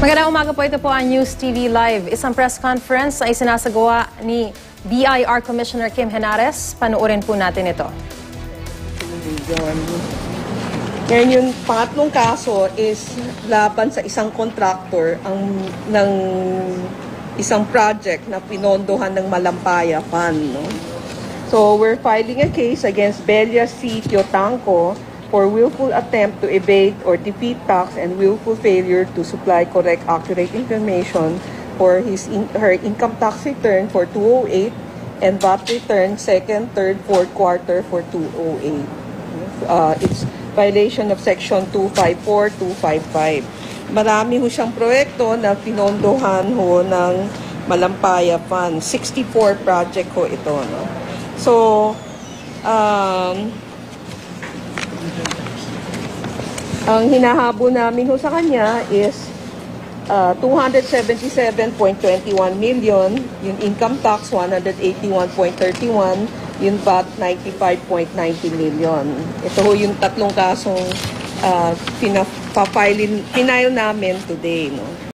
Magandang umaga po, ito po ang News TV Live. Isang press conference ay sinasagawa ni BIR Commissioner Kim Henares. Panuorin po natin ito. Ngayon, yung pangatlong kaso is laban sa isang contractor ng isang project na pinondohan ng Malampaya Fund. No? So, we're filing a case against Belia C. Tiotanco for willful attempt to evade or defeat tax and willful failure to supply correct, accurate information for her income tax return for 2008 and VAT return second, third, fourth quarter for 2008. It's violation of Section 254, 255. Marami ho siyang proyekto na pinondohan ho ng Malampaya Fund. 64 project ho ito. No? So, ang hinahabol namin ho sa kanya is 277.21 million, yung income tax 181.31, yung VAT 95.90 million. Ito ho yung tatlong kasong pinafile namin today. No?